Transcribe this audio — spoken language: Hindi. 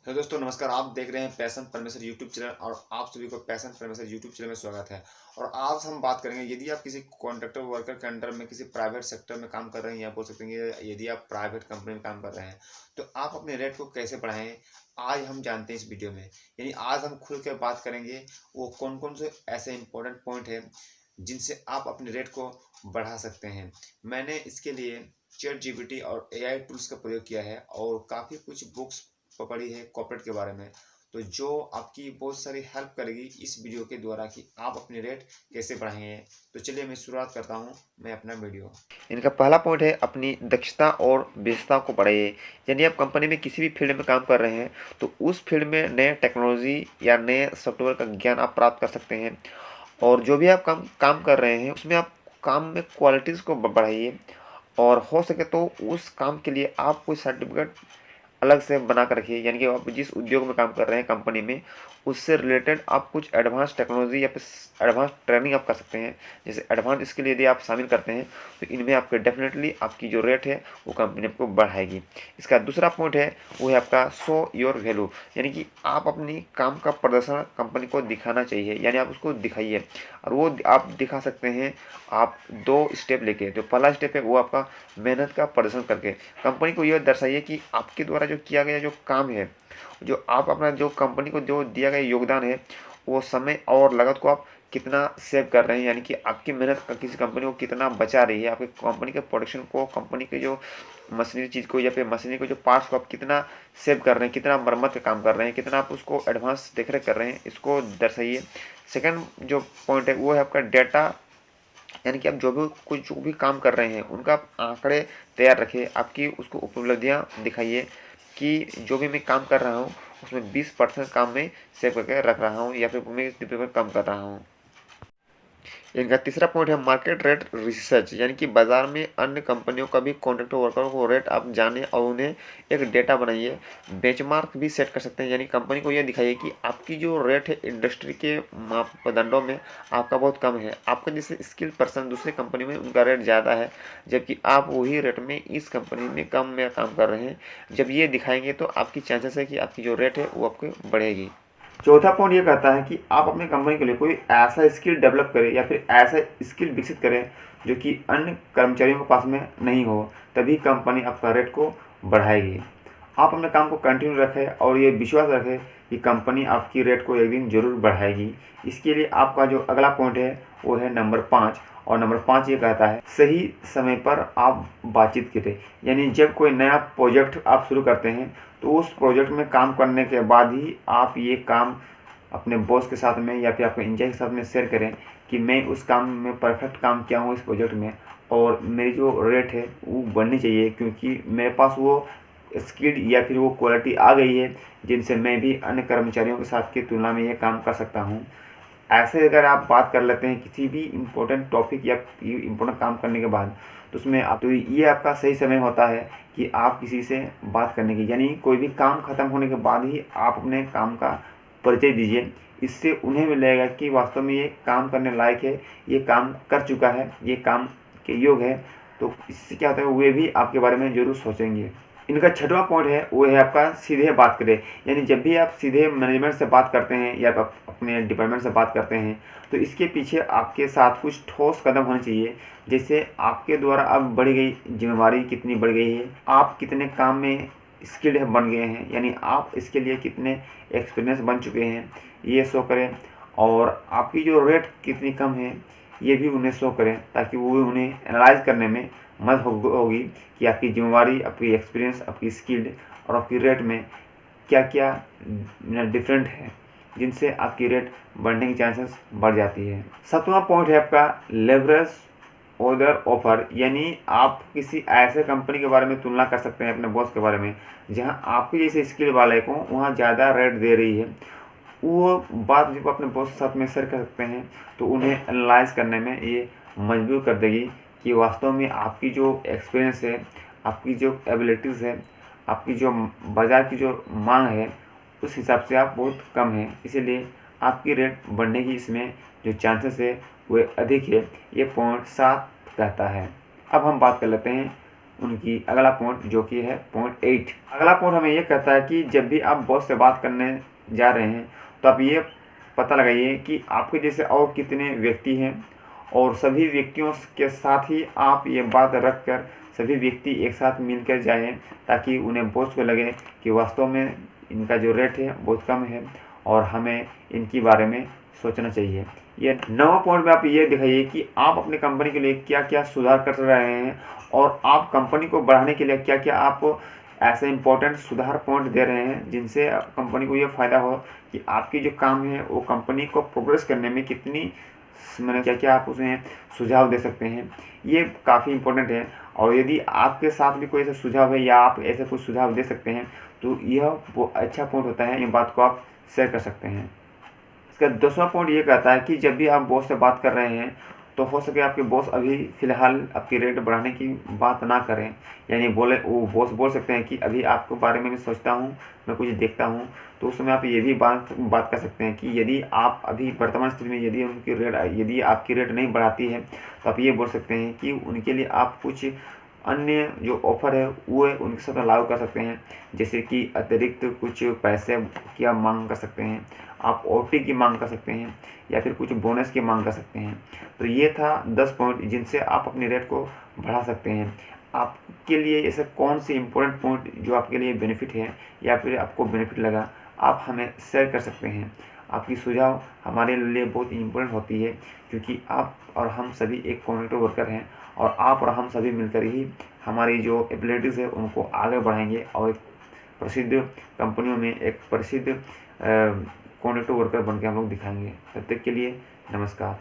हेलो दोस्तों, नमस्कार। आप देख रहे हैं पैशन परमेश्वर यूट्यूब चैनल और आप सभी को पैशन परमेश्वर यूट्यूब चैनल में स्वागत है। और आज हम बात करेंगे, यदि आप किसी कॉन्ट्रैक्टर वर्कर के अंडर में किसी प्राइवेट सेक्टर में काम कर रहे हैं या बोल सकते हैं यदि आप प्राइवेट कंपनी में काम कर रहे हैं तो आप अपने रेट को कैसे बढ़ाएं, आज हम जानते हैं इस वीडियो में। यानी आज हम खुल कर बात करेंगे वो कौन कौन से ऐसे इंपॉर्टेंट पॉइंट है जिनसे आप अपने रेट को बढ़ा सकते हैं। मैंने इसके लिए चैट जीपीटी और एआई टूल्स का प्रयोग किया है और काफ़ी कुछ बुक्स पड़ी है कॉर्पोरेट के बारे में, तो जो आपकी बहुत सारी हेल्प करेगी इस वीडियो के द्वारा कि आप अपने रेट कैसे बढ़ाएंगे। तो चलिए मैं शुरुआत करता हूं मैं अपना वीडियो। इनका पहला पॉइंट है अपनी दक्षता और विशेषताओं को बढ़ाइए। यानी आप कंपनी में किसी भी फील्ड में काम कर रहे हैं तो उस फील्ड में नए टेक्नोलॉजी या नए सॉफ्टवेयर का ज्ञान आप प्राप्त कर सकते हैं। और जो भी आप काम कर रहे हैं उसमें आप काम में क्वालिटीज़ को बढ़ाइए और हो सके तो उस काम के लिए आप कोई सर्टिफिकेट अलग से बना कर रखिए। यानी कि आप जिस उद्योग में काम कर रहे हैं कंपनी में उससे रिलेटेड आप कुछ एडवांस टेक्नोलॉजी या फिर एडवांस ट्रेनिंग आप कर सकते हैं। जैसे एडवांस स्किल यदि आप शामिल करते हैं तो इनमें आपके डेफिनेटली आपकी जो रेट है वो कंपनी आपको बढ़ाएगी। इसका दूसरा पॉइंट है वो है आपका शो योर वैल्यू। यानी कि आप अपनी काम का प्रदर्शन कंपनी को दिखाना चाहिए, यानी आप उसको दिखाइए और वो आप दिखा सकते हैं आप दो स्टेप लेके। जो पहला स्टेप है वो आपका मेहनत का प्रदर्शन करके कंपनी को यह दर्शाइए कि आपके द्वारा जो किया गया जो काम है, जो आप अपना जो कंपनी को जो दिया गया योगदान है वो समय और लागत को आप कितना सेव कर रहे हैं। यानी कि आपकी मेहनत किसी कंपनी को कितना बचा रही है, आपकी कंपनी के प्रोडक्शन को, कंपनी के जो मशीनरी चीज़ को या फिर मशीनरी को जो पार्ट्स को आप कितना सेव कर रहे हैं, कितना मरम्मत का काम कर रहे हैं, कितना आप उसको एडवांस देख रेख कर रहे हैं, इसको दर्शाइए। सेकंड जो पॉइंट है वो है आपका डेटा। यानी कि आप जो भी काम कर रहे हैं उनका आप आंकड़े तैयार रखें, आपकी उसको उपलब्धियां दिखाइए कि जो भी मैं काम कर रहा हूँ उसमें 20% काम में सेव करके रख रहा हूँ या फिर मैं इस पे कम कर रहा हूँ। इनका तीसरा पॉइंट है मार्केट रेट रिसर्च। यानी कि बाजार में अन्य कंपनियों का भी कॉन्ट्रैक्टर वर्करों को रेट आप जाने और उन्हें एक डेटा बनाइए। बेंचमार्क भी सेट कर सकते हैं, यानी कंपनी को यह दिखाइए कि आपकी जो रेट है इंडस्ट्री के मापदंडों में आपका बहुत कम है। आपका जैसे स्किल पर्सन दूसरी कंपनी में उनका रेट ज़्यादा है जबकि आप वही रेट में इस कंपनी में कम में काम कर रहे हैं। जब ये दिखाएंगे तो आपकी चांसेस है कि आपकी जो रेट है वो आपको बढ़ेगी। चौथा पॉइंट ये कहता है कि आप अपनी कंपनी के लिए कोई ऐसा स्किल डेवलप करें या फिर ऐसा स्किल विकसित करें जो कि अन्य कर्मचारियों के पास में नहीं हो, तभी कंपनी आपका रेट को बढ़ाएगी। आप अपने काम को कंटिन्यू रखें और ये विश्वास रखें कि कंपनी आपकी रेट को एक दिन जरूर बढ़ाएगी। इसके लिए आपका जो अगला पॉइंट है वो है नंबर 5। और नंबर 5 ये कहता है सही समय पर आप बातचीत करें। यानी जब कोई नया प्रोजेक्ट आप शुरू करते हैं तो उस प्रोजेक्ट में काम करने के बाद ही आप ये काम अपने बॉस के साथ में या फिर आपके इंचार्ज के साथ में शेयर करें कि मैं उस काम में परफेक्ट काम किया हूँ इस प्रोजेक्ट में और मेरी जो रेट है वो बढ़नी चाहिए क्योंकि मेरे पास वो स्किल या फिर वो क्वालिटी आ गई है जिनसे मैं भी अन्य कर्मचारियों के साथ की तुलना में ये काम कर सकता हूँ। ऐसे अगर आप बात कर लेते हैं किसी भी इम्पोर्टेंट टॉपिक या इम्पोर्टेंट काम करने के बाद तो उसमें आप तो ये आपका सही समय होता है कि आप किसी से बात करने की। यानी कोई भी काम ख़त्म होने के बाद ही आप अपने काम का परिचय दीजिए। इससे उन्हें भी लगेगा कि वास्तव में ये काम करने लायक है, ये काम कर चुका है, ये काम के योग्य है। तो इससे क्या होता है वे भी आपके बारे में ज़रूर सोचेंगे। इनका छठवां पॉइंट है वो है आपका सीधे बात करें। यानी जब भी आप सीधे मैनेजमेंट से बात करते हैं या आप अपने डिपार्टमेंट से बात करते हैं तो इसके पीछे आपके साथ कुछ ठोस कदम होने चाहिए। जैसे आपके द्वारा अब बढ़ गई जिम्मेवारी कितनी बढ़ गई है, आप कितने काम में स्किल्ड बन गए हैं, यानी आप इसके लिए कितने एक्सपीरियंस बन चुके हैं ये शो करें। और आपकी जो रेट कितनी कम है ये भी उन्हें शो करें ताकि वो उन्हें एनालाइज करने में मदद होगी कि आपकी जिम्मेवारी, आपकी एक्सपीरियंस, आपकी स्किल्ड और आपकी रेट में क्या क्या डिफरेंट है जिनसे आपकी रेट बढ़ने की चांसेस बढ़ जाती है। सातवां पॉइंट है आपका लेवरेज अदर ऑफर। यानी आप किसी ऐसे कंपनी के बारे में तुलना कर सकते हैं अपने बॉस के बारे में जहां आपके जैसे स्किल वाले को वहां ज़्यादा रेट दे रही है। वो बात जब अपने बॉस के साथ में शेयर कर सकते हैं तो उन्हें एनालाइज करने में ये मजबूर कर देगी कि वास्तव में आपकी जो एक्सपीरियंस है, आपकी जो एबिलिटीज़ है, आपकी जो बाज़ार की जो मांग है उस हिसाब से आप बहुत कम हैं, इसीलिए आपकी रेट बढ़ने की इसमें जो चांसेस है वो अधिक है। ये पॉइंट 7 कहता है। अब हम बात कर लेते हैं उनकी अगला पॉइंट जो कि है पॉइंट 8। अगला पॉइंट हमें ये कहता है कि जब भी आप बॉस से बात करने जा रहे हैं तो आप ये पता लगाइए कि आपके जैसे और कितने व्यक्ति हैं और सभी व्यक्तियों के साथ ही आप ये बात रख कर सभी व्यक्ति एक साथ मिलकर जाएं, ताकि उन्हें बॉस को लगे कि वास्तव में इनका जो रेट है बहुत कम है और हमें इनके बारे में सोचना चाहिए। ये 9वां पॉइंट में आप ये दिखाइए कि आप अपनी कंपनी के लिए क्या क्या सुधार कर रहे हैं और आप कंपनी को बढ़ाने के लिए क्या क्या आप ऐसे इंपॉर्टेंट सुधार पॉइंट दे रहे हैं जिनसे कंपनी को ये फ़ायदा हो कि आपकी जो काम है वो कंपनी को प्रोग्रेस करने में कितनी मैंने क्या क्या आप उसमें सुझाव दे सकते हैं। ये काफ़ी इंपॉर्टेंट है और यदि आपके साथ भी कोई ऐसा सुझाव है या आप ऐसे कुछ सुझाव दे सकते हैं तो यह वो अच्छा पॉइंट होता है, इन बात को आप शेयर कर सकते हैं। इसका 10वां पॉइंट ये कहता है कि जब भी आप बॉस से बात कर रहे हैं तो हो सके आपके बॉस अभी फ़िलहाल आपकी रेट बढ़ाने की बात ना करें, यानी बोले वो बॉस बोल सकते हैं कि अभी आपके बारे में मैं सोचता हूँ, मैं कुछ देखता हूँ। तो उस समय आप ये भी बात कर सकते हैं कि यदि आप अभी वर्तमान स्थिति में यदि आपकी रेट नहीं बढ़ाती है तो आप ये बोल सकते हैं कि उनके लिए आप कुछ अन्य जो ऑफ़र है वो उनके साथ लागू कर सकते हैं, जैसे कि अतिरिक्त कुछ पैसे की आप मांग कर सकते हैं, आप ओटी की मांग कर सकते हैं या फिर कुछ बोनस की मांग कर सकते हैं। तो ये था 10 पॉइंट जिनसे आप अपनी रेट को बढ़ा सकते हैं। आपके लिए ऐसे कौन से इम्पोर्टेंट पॉइंट जो आपके लिए बेनिफिट है या फिर आपको बेनिफिट लगा, आप हमें शेयर कर सकते हैं। आपकी सुझाव हमारे लिए बहुत इम्पोर्टेंट होती है क्योंकि आप और हम सभी एक कॉन्ट्रैक्टर वर्कर हैं और आप और हम सभी मिलकर ही हमारी जो एबिलिटीज़ है उनको आगे बढ़ाएंगे और एक प्रसिद्ध कंपनियों में एक प्रसिद्ध कॉन्ट्रैक्टर वर्कर बन के हम लोग दिखाएंगे। तब तक के लिए नमस्कार।